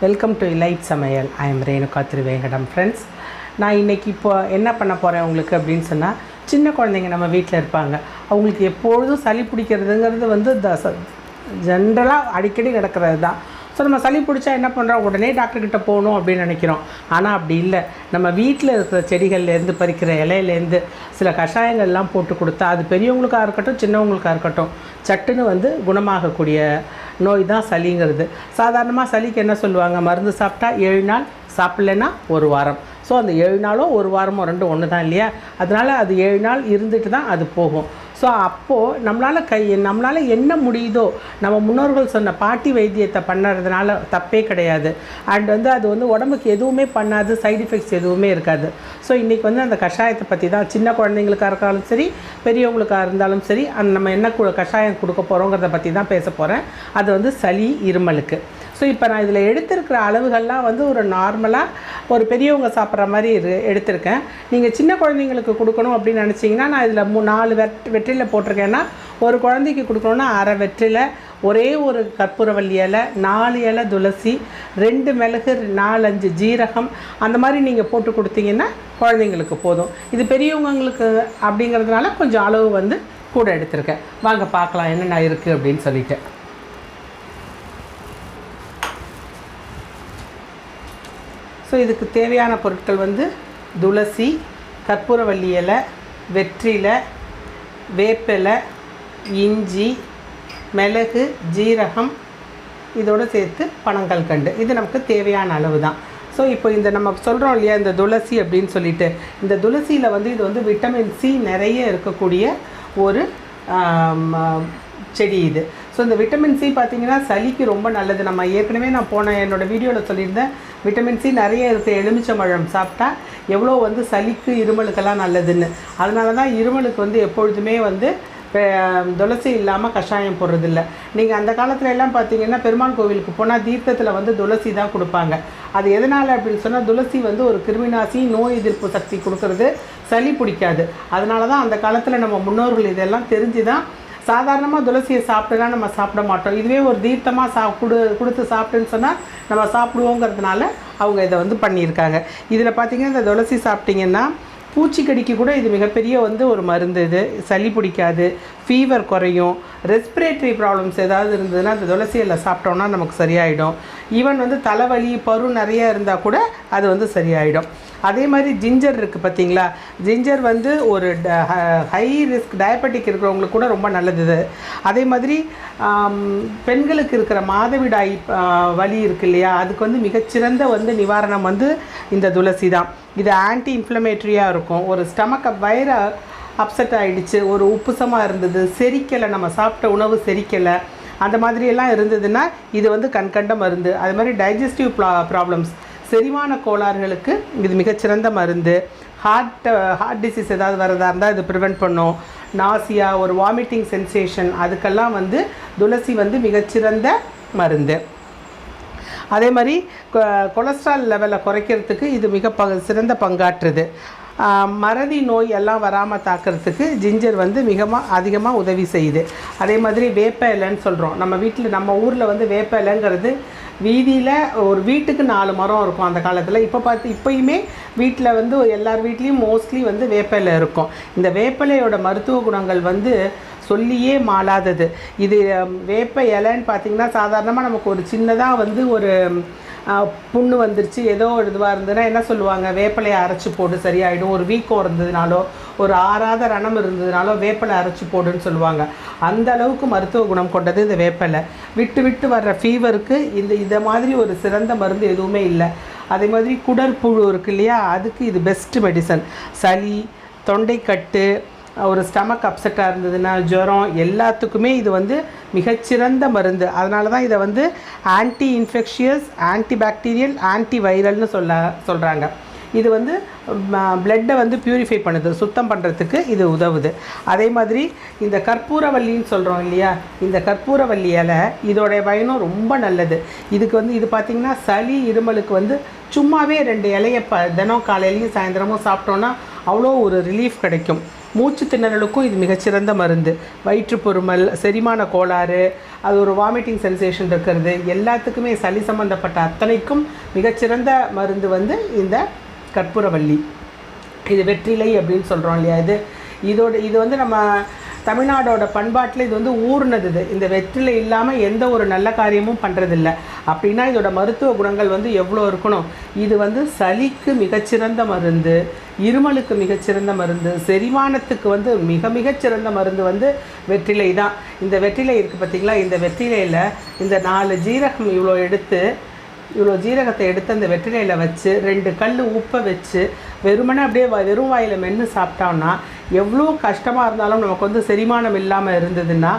Welcome to elitesamayal. I am renugatiruvengadam. Friends, நான் இன்றைக்கி இப்போ என்ன பண்ண போகிறேன் உங்களுக்கு அப்படின்னு சொன்னால், சின்ன குழந்தைங்க நம்ம வீட்டில் இருப்பாங்க. அவங்களுக்கு எப்பொழுதும் சளி பிடிக்கிறதுங்கிறது ஜென்ரலாக அடிக்கடி நடக்கிறது தான். ஸோ நம்ம சளி பிடிச்சா என்ன பண்ணுறோம், உடனே டாக்டர்கிட்ட போகணும் அப்படின்னு நினைக்கிறோம். ஆனால் அப்படி இல்லை. நம்ம வீட்டில் இருக்கிற செடிகள்லேருந்து பறிக்கிற இலையிலேருந்து சில கஷாயங்கள்லாம் போட்டு கொடுத்தா, அது பெரியவங்களுக்காக இருக்கட்டும் சின்னவங்களுக்காக இருக்கட்டும், சட்டுன்னு குணமாகக்கூடிய நோய் தான் சளிங்கிறது. சாதாரணமாக சளிக்கு என்ன சொல்லுவாங்க, மருந்து சாப்பிட்டா 7 நாள், சாப்பிட்லன்னா 1 வாரம். ஸோ அந்த 7 நாளோ 1 வாரமோ ரெண்டும் ஒன்று தான் இல்லையா? அதனால் அது 7 நாள் இருந்துட்டு தான் அது போகும். ஸோ அப்போது நம்மளால் என்ன முடியுதோ, நம்ம முன்னோர்கள் சொன்ன பாட்டி வைத்தியத்தை பண்ணுறதுனால தப்பே கிடையாது. அண்ட் அது உடம்புக்கு எதுவுமே பண்ணாது, சைடு எஃபெக்ட்ஸ் எதுவுமே இருக்காது. ஸோ இன்றைக்கி அந்த கஷாயத்தை பற்றி தான், சின்ன குழந்தைங்களுக்காக இருந்தாலும் சரி, பெரியவங்களுக்காக இருந்தாலும் சரி, நம்ம என்ன கஷாயம் கொடுக்க போகிறோங்கிறத பற்றி தான் பேச போகிறேன். அது சளி இருமலுக்கு. ஸோ இப்போ நான் இதில் எடுத்திருக்கிற அளவுகள்லாம் ஒரு நார்மலாக ஒரு பெரியவங்க சாப்பிட்ற மாதிரி எடுத்திருக்கேன். நீங்கள் சின்ன குழந்தைங்களுக்கு கொடுக்கணும் அப்படின்னு நினச்சிங்கன்னா, நான் இதில் 4 வெற்றிலை போட்டிருக்கேன்னா, ஒரு குழந்தைக்கு கொடுக்கணுன்னா 1/2 வெற்றிலை, ஒரே ஒரு கற்பூரவள்ளி இலை, 4 இலை துளசி, 2 மிளகு, 4-5 ஜீரகம், அந்த மாதிரி நீங்கள் போட்டு கொடுத்தீங்கன்னா குழந்தைங்களுக்கு போதும். இது பெரியவங்களுக்கு அப்படிங்கிறதுனால கொஞ்சம் அளவு கூட எடுத்திருக்கேன். வாங்க பார்க்கலாம் என்னென்ன இருக்குது அப்படின்னு சொல்லிட்டு. ஸோ இதுக்கு தேவையான பொருட்கள் துளசி, கற்பூரவள்ளி இலை, வெற்றிலை, வேப்பிலை, இஞ்சி, மிளகு, ஜீரகம், இதோடு சேர்த்து பனங்கல்கண்டு. இது நமக்கு தேவையான அளவு தான். ஸோ இப்போ நம்ம சொல்கிறோம் இல்லையா, இந்த துளசி அப்படின்னு சொல்லிட்டு, இந்த துளசியில் இது விட்டமின் சி நிறைய இருக்கக்கூடிய ஒரு செடி இது. ஸோ இந்த விட்டமின் சி பார்த்திங்கன்னா சளிக்கு ரொம்ப நல்லது. நம்ம ஏற்கனவே நான் என்னோடய வீடியோவில் சொல்லியிருந்தேன், விட்டமின் சி நிறைய இருக்குது. எலுமிச்சம்பழம் சாப்பிட்டா எவ்வளோ சளிக்கு இருமலுக்கெல்லாம் நல்லதுன்னு. அதனால தான் இருமலுக்கு எப்பொழுதுமே துளசி இல்லாமல் கஷாயம் போடுறதில்ல. நீங்கள் அந்த காலத்துல எல்லாம் பார்த்தீங்கன்னா, பெருமாள் கோவிலுக்கு போனால் தீர்த்தத்தில் துளசி தான் கொடுப்பாங்க. அது எதனால் அப்படின்னு சொன்னால், துளசி ஒரு கிருமிநாசி, நோய் எதிர்ப்பு சக்தி கொடுக்கறது, சளி பிடிக்காது. அதனால தான் அந்த காலத்தில் நம்ம முன்னோர்கள் இதெல்லாம் தெரிஞ்சு தான், சாதாரணமாக துளசியை சாப்பிட்டுலாம் நம்ம சாப்பிட மாட்டோம். இதுவே ஒரு தீர்த்தமாக கொடுத்து சாப்பிட்டுன்னு சொன்னால் நம்ம சாப்பிடுவோங்கிறதுனால அவங்க இதை பண்ணியிருக்காங்க. இதில் பார்த்திங்கன்னா, இந்த துளசி சாப்பிட்டிங்கன்னா பூச்சிக்கடிக்கு கூட இது மிகப்பெரிய ஒரு மருந்து. இது சளி பிடிக்காது, ஃபீவர் குறையும், ரெஸ்பிரேட்டரி ப்ராப்ளம்ஸ் ஏதாவது இருந்ததுன்னா அந்த துளசியில் சாப்பிட்டோன்னா நமக்கு சரியாயிடும். ஈவன் தலைவலி, பரு நிறைய இருந்தால் கூட அது சரியாயிடும். அதே மாதிரி ஜிஞ்சர் இருக்குது பார்த்தீங்களா, ஜிஞ்சர் ஒரு ஹை ரிஸ்க் டயபெட்டிக் இருக்கிறவங்களுக்கு கூட ரொம்ப நல்லது இது. அதே மாதிரி பெண்களுக்கு இருக்கிற மாதவிடாய் வலி இருக்கு இல்லையா, அதுக்கு மிகச்சிறந்த நிவாரணம் இந்த துளசி தான். இது ஆன்டி இன்ஃப்ளமேட்டரியாக இருக்கும். ஒரு ஸ்டமக் வயிறு அப்செட் ஆகிடுச்சு, ஒரு உப்புசமாக இருந்தது, செரிக்கலை, நம்ம சாப்பிட்ட உணவு செரிக்கலை, அந்த மாதிரியெல்லாம் இருந்ததுன்னா இது கண்கண்ட மருந்து. அது மாதிரி டைஜஸ்டிவ் ப்ராப்ளம்ஸ், செரிமான கோளாறுகளுக்கு இது மிகச்சிறந்த மருந்து. ஹார்ட் டிசீஸ் ஏதாவது வரதா இருந்தால் இது ப்ரிவெண்ட் பண்ணும். நாசியா, ஒரு வாமிட்டிங் சென்சேஷன், அதுக்கெல்லாம் துளசி மிகச்சிறந்த மருந்து. அதே மாதிரி கொலஸ்ட்ரால் லெவலை குறைக்கிறதுக்கு இது சிறந்த பங்காற்றுது. மறதி நோய் எல்லாம் வராமல் தாக்கிறதுக்கு ஜிஞ்சர் அதிகமாக உதவி செய்யுது. அதே மாதிரி வேப்ப இலைன்னு சொல்கிறோம். நம்ம ஊரில் வேப்ப இலைங்கிறது வீதியில் ஒரு வீட்டுக்கு 4 மரம் இருக்கும் அந்த காலத்தில். இப்போயுமே வீட்டில் எல்லார் வீட்லேயும் மோஸ்ட்லி வேப்ப இருக்கும். இந்த வேப்பிலையோட மருத்துவ குணங்கள் சொல்லியே மாளாதது. இது வேப்ப இலைன்னு பார்த்திங்கன்னா, சாதாரணமாக நமக்கு ஒரு சின்னதாக ஒரு புண்ணு வந்துருச்சு, ஏதோ ஒரு இதுவாக இருந்ததுன்னா என்ன சொல்லுவாங்க, வேப்பிலையை அரைச்சி போட்டு சரியாயிடும். ஒரு வீக்கம் இருந்ததுனாலோ, ஒரு ஆறாத ரணம் இருந்ததுனாலோ வேப்பிலை அரைச்சி போடுன்னு சொல்லுவாங்க. அந்த அளவுக்கு மருத்துவ குணம் கொண்டது இந்த வேப்பிலை. விட்டு வர்ற ஃபீவருக்கு இதை மாதிரி ஒரு சிறந்த மருந்து எதுவுமே இல்லை. அதே மாதிரி குடற்புழு இருக்கு இல்லையா, அதுக்கு இது பெஸ்ட் மெடிசன். சளி, தொண்டைக்கட்டு, ஒரு ஸ்டமக் அப்செட்டாக இருந்ததுன்னா, ஜுரம், எல்லாத்துக்குமே இது மிகச்சிறந்த மருந்து. அதனால தான் இதை anti infectious, anti bacterial, anti வைரல்னு சொல்கிறாங்க. இது பிளட்டை பியூரிஃபை பண்ணுது, சுத்தம் பண்ணுறதுக்கு இது உதவுது. அதே மாதிரி இந்த கற்பூரவல்லின்னு சொல்கிறோம் இல்லையா, இந்த கற்பூரவல்லி இலை, இதோடைய பயனும் ரொம்ப நல்லது. இதுக்கு இது பார்த்திங்கன்னா, சளி இருமலுக்கு சும்மாவே 2 இலையை தினம் காலையிலையும் சாயந்தரமும் சாப்பிட்டோன்னா அவ்வளோ ஒரு ரிலீஃப் கிடைக்கும். மூச்சு திணறலுக்கும் இது மிகச்சிறந்த மருந்து. வயிற்றுப்பொருமல், செரிமான கோளாறு, அது ஒரு வாமிட்டிங் சென்சேஷன் இருக்கிறது, எல்லாத்துக்குமே சளி சம்மந்தப்பட்ட அத்தனைக்கும் மிகச்சிறந்த மருந்து வந்து இந்த கற்பூரவள்ளி. இது வெற்றிலை அப்படின்னு சொல்கிறோம் இல்லையா, இது வந்து நம்ம தமிழ்நாடோட பண்பாட்டில் இது வந்து ஊர்னது. இந்த வெற்றிலை இல்லாமல் எந்த ஒரு நல்ல காரியமும் பண்ணுறதில்ல. அப்படின்னா இதோட மருத்துவ குணங்கள் வந்து எவ்வளோ இருக்கணும். இது வந்து சளிக்கு மிகச்சிறந்த மருந்து, இருமலுக்கு மிகச்சிறந்த மருந்து, செரிமானத்துக்கு வந்து மிகச்சிறந்த மருந்து வந்து வெற்றிலை தான். இந்த வெற்றிலை இருக்குது பார்த்திங்களா, இந்த வெற்றிலையில் இந்த 4 ஜீரகம் இவ்வளோ ஜீரகத்தை எடுத்து அந்த வெற்றிலையில் வச்சு 2 கல் உப்பை வச்சு வெறுமனே அப்படியே வெறும் வாயில் மென்று சாப்பிட்டோம்னா எவ்வளோ கஷ்டமாக இருந்தாலும் நமக்கு வந்து செரிமானம் இல்லாமல் இருந்ததுன்னா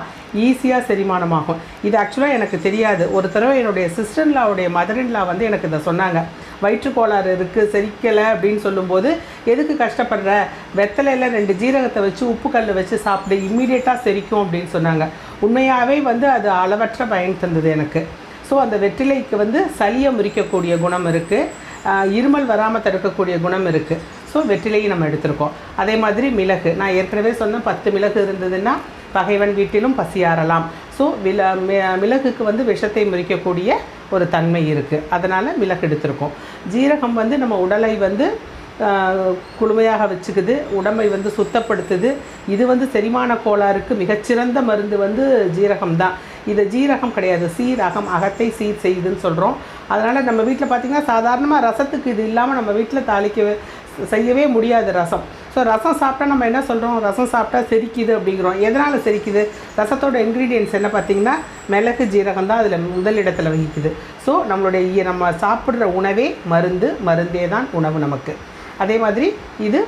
ஈஸியாக செரிமானமாகும். இது ஆக்சுவலாக எனக்கு தெரியாது. ஒரு தடவை என்னுடைய சிஸ்டர்லாவுடைய மதர்இன்லா வந்து எனக்கு இதை சொன்னாங்க. வயிற்றுக்கோளாறு இருக்குது, செரிக்கலை அப்படின்னு சொல்லும்போது, எதுக்கு கஷ்டப்படுற, வெத்தலையில் 2 ஜீரகத்தை வச்சு உப்பு கல் வச்சு சாப்பிடு, இம்மீடியட்டாக செரிக்கும் அப்படின்னு சொன்னாங்க. உண்மையாகவே வந்து அது அளவற்ற பயன் தந்தது எனக்கு. ஸோ அந்த வெற்றிலைக்கு வந்து சளியை முறிக்கக்கூடிய குணம் இருக்குது, இருமல் வராமல் தடுக்கக்கூடிய குணம் இருக்குது. ஸோ வெற்றிலையும் நம்ம எடுத்திருக்கோம். அதே மாதிரி மிளகு, நான் ஏற்கனவே சொன்னேன் 10 மிளகு இருந்ததுன்னா பகைவன் வீட்டிலும் பசியாறலாம். ஸோ மிளகுக்கு வந்து விஷத்தை முறிக்கக்கூடிய ஒரு தன்மை இருக்குது, அதனால் மிளகு எடுத்திருக்கோம். ஜீரகம் வந்து நம்ம உடலை வந்து குளுமையாக வச்சுக்குது, உடம்பை வந்து சுத்தப்படுத்துது. இது வந்து செரிமான கோளாறுக்கு மிகச்சிறந்த மருந்து வந்து ஜீரகம் தான். இது ஜீரகம் கிடையாது, சீரகம், அகத்தை சீர் செய்யுதுன்னு சொல்கிறோம். அதனால் நம்ம வீட்டில் பார்த்திங்கன்னா சாதாரணமாக ரசத்துக்கு இது இல்லாமல் நம்ம வீட்டில் செய்யவே முடியாது ரசம். ஸோ ரசம் சாப்பிட்டா நம்ம என்ன சொல்கிறோம், ரசம் சாப்பிட்டா செரிக்குது அப்படிங்கிறோம். எதனால் செரிக்குது, ரசத்தோட இன்க்ரீடியன்ட்ஸ் என்ன பார்த்திங்கன்னா மிளகு ஜீரகம் தான் அதில் முதலிடத்தில் வகிக்குது. ஸோ நம்ம சாப்பிட்ற உணவே மருந்தே தான் உணவு நமக்கு. அதே மாதிரி இது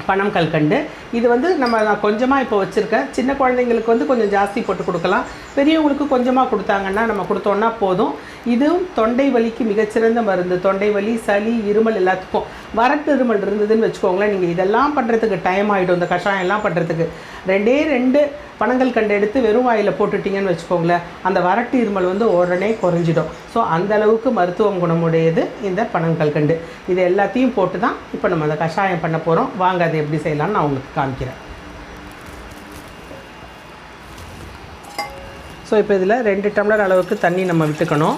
பனம் கல்கண்டு. இது வந்து நான் கொஞ்சமாக இப்போ வச்சுருக்கேன். சின்ன குழந்தைங்களுக்கு வந்து கொஞ்சம் ஜாஸ்தி போட்டு கொடுக்கலாம், பெரியவங்களுக்கு கொஞ்சமாக கொடுத்தாங்கன்னா நம்ம கொடுத்தோன்னா போதும். இதுவும் தொண்டை வலிக்கு மிகச்சிறந்த மருந்து. தொண்டை வலி, சளி, இருமல் எல்லாத்துக்கும். வறட்டு இருமல் இருந்ததுன்னு வச்சுக்கோங்களேன், நீங்கள் இதெல்லாம் பண்ணுறதுக்கு டைம் ஆகிடும். இந்த கஷாயம்லாம் பண்ணுறதுக்கு 2 பனங்கள் கண்டு எடுத்து வெறும் வாயில் போட்டுட்டிங்கன்னு வச்சுக்கோங்களேன், அந்த வறட்டு இருமல் வந்து உடனே குறைஞ்சிடும். ஸோ அந்தளவுக்கு மருத்துவம் குணமுடையது இந்த பனங்கள் கண்டு. இது எல்லாத்தையும் போட்டு தான் இப்போ நம்ம அந்த கஷாயம் பண்ண போகிறோம். வாங்க அது எப்படி செய்யலாம்னு நான் உங்களுக்கு காமிக்கிறேன். ஸோ இப்போ இதில் 2 டம்ளர் அளவுக்கு தண்ணி நம்ம விட்டுக்கணும்.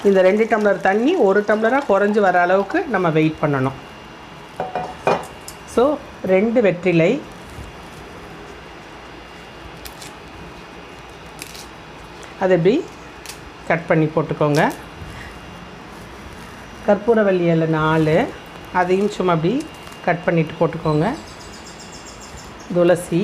இந்த 2 டம்ளர் தண்ணி 1 டம்ளராக குறைஞ்சி வர அளவுக்கு நம்ம வெயிட் பண்ணணும். ஸோ 2 வெற்றிலை, அதை இப்படி கட் பண்ணி போட்டுக்கோங்க. கற்பூரவள்ளி இலை 4, அதையும் சும்மா அப்படி கட் பண்ணிவிட்டு போட்டுக்கோங்க. துளசி,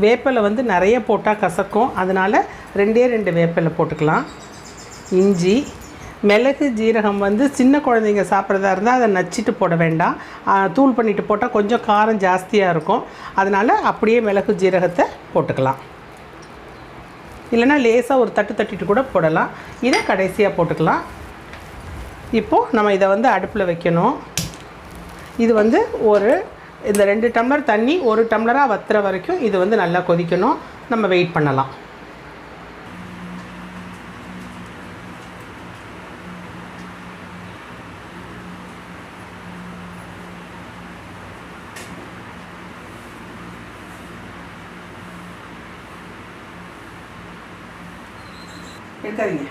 வேப்பிலை வந்து நிறைய போட்டால் கசக்கும், அதனால் 2 வேப்பிலை போட்டுக்கலாம். இஞ்சி, மிளகு, ஜீரகம் வந்து சின்ன குழந்தைங்க சாப்பிட்றதா இருந்தால் அதை நச்சிட்டு போட வேண்டாம், தூள் பண்ணிவிட்டு போட்டால் கொஞ்சம் காரம் ஜாஸ்தியாக இருக்கும். அதனால் அப்படியே மிளகு ஜீரகத்தை போட்டுக்கலாம். இல்லைனா லேசாக ஒரு தட்டிட்டு கூட போடலாம். இதை கடைசியாக போட்டுக்கலாம். இப்போது நம்ம இதை வந்து அடுப்பில் வைக்கணும். இது வந்து இந்த 2 டம்ளர் தண்ணி 1 டம்ளராக வத்துற வரைக்கும் இது வந்து நல்லா கொதிக்கணும். நம்ம வெயிட் பண்ணலாம். எடுக்காதீங்க.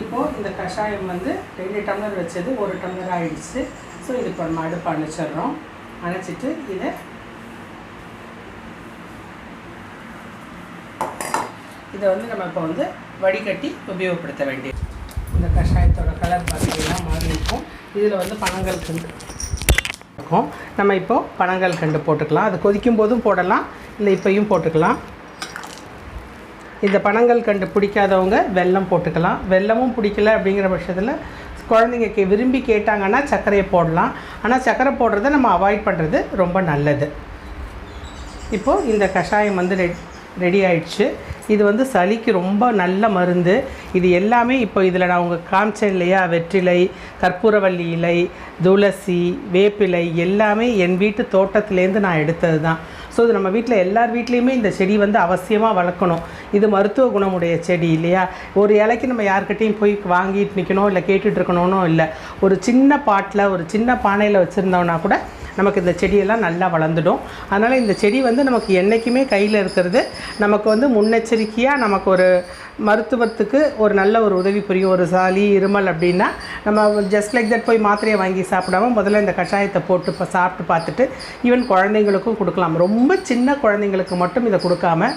இப்போது இந்த கஷாயம் வந்து 2 டம்ளர் வச்சது 1 டம்ளர் ஆகிடுச்சு. ஸோ இது இப்போ நம்ம அடுப்பு அணைச்சிட்றோம். அணைச்சிட்டு இதை வந்து நம்ம இப்போ வந்து வடிகட்டி உபயோகப்படுத்த வேண்டியது. இந்த கஷாயத்தோட கலர் பார்த்தீங்கன்னா மாறி இருக்கும். இதில் வந்து பனங்கள் கண்டு இருக்கும். நம்ம இப்போது பனங்கள் கண்டு போட்டுக்கலாம். அது கொதிக்கும் போதும் போடலாம், இல்லை இப்போயும் போட்டுக்கலாம். இந்த பனங்கள் கண்டு பிடிக்காதவங்க வெல்லம் போட்டுக்கலாம். வெல்லமும் பிடிக்கல அப்படிங்கிற பட்சத்தில் குழந்தைங்க விரும்பி கேட்டாங்கன்னா சர்க்கரையை போடலாம். ஆனால் சர்க்கரை போடுறத நம்ம அவாய்ட் பண்ணுறது ரொம்ப நல்லது. இப்போது இந்த கஷாயம் வந்து ரெடி ஆயிடுச்சு. இது வந்து சளிக்கு ரொம்ப நல்ல மருந்து. இது எல்லாமே இப்போ இதில் நான் உங்களுக்கு காமிச்சேன் இல்லையா, வெற்றிலை, கற்பூரவள்ளி இலை, துளசி, வேப்பிலை எல்லாமே என் வீட்டு தோட்டத்துலேருந்து நான் எடுத்தது தான். ஸோ இது நம்ம வீட்டில் எல்லார் வீட்லேயுமே இந்த செடி வந்து அவசியமாக வளர்க்கணும். இது மருத்துவ குணமுடைய செடி இல்லையா. ஒரு இலைக்கு நம்ம யார்கிட்டையும் போய் வாங்கிட்டு நிற்கணும், இல்லை கேட்டுட்டு இருக்கணும்னு இல்லை. ஒரு சின்ன பாட்டில், ஒரு சின்ன பானையில் வச்சுருந்தோன்னா கூட நமக்கு இந்த செடியெல்லாம் நல்லா வளர்ந்துடும். அதனால் இந்த செடி வந்து நமக்கு என்றைக்குமே கையில் இருக்கிறது நமக்கு வந்து முன்னெச்சரிக்கையாக நமக்கு ஒரு மருத்துவத்துக்கு ஒரு நல்ல ஒரு உதவி புரியும். ஒரு சளி, இருமல் அப்படின்னா நம்ம ஜஸ்ட் லைக் தட் போய் மாத்திரையை வாங்கி சாப்பிடாம முதல்ல இந்த கஷாயத்தை போட்டு சாப்பிட்டு பார்த்துட்டு ஈவன் குழந்தைங்களுக்கும் கொடுக்கலாம். ரொம்ப சின்ன குழந்தைங்களுக்கு மட்டும் இதை கொடுக்காம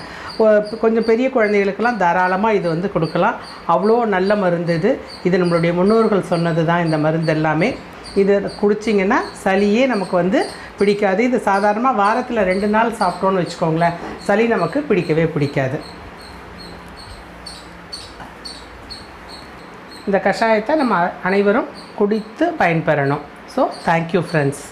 கொஞ்சம் பெரிய குழந்தைகளுக்கெல்லாம் தாராளமாக இது வந்து கொடுக்கலாம். அவ்வளோ நல்ல மருந்து இது. இது நம்மளுடைய முன்னோர்கள் சொன்னது தான் இந்த மருந்து எல்லாமே. இது குடிச்சிங்கன்னா சளியே நமக்கு வந்து பிடிக்காது. இது சாதாரணமாக வாரத்தில் 2 நாள் சாப்பிட்டோன்னு வச்சுக்கோங்களேன், சளி நமக்கு பிடிக்கவே பிடிக்காது. இந்த கஷாயத்தை நம்ம அனைவரும் குடித்து பயன்பெறணும். So thank you friends.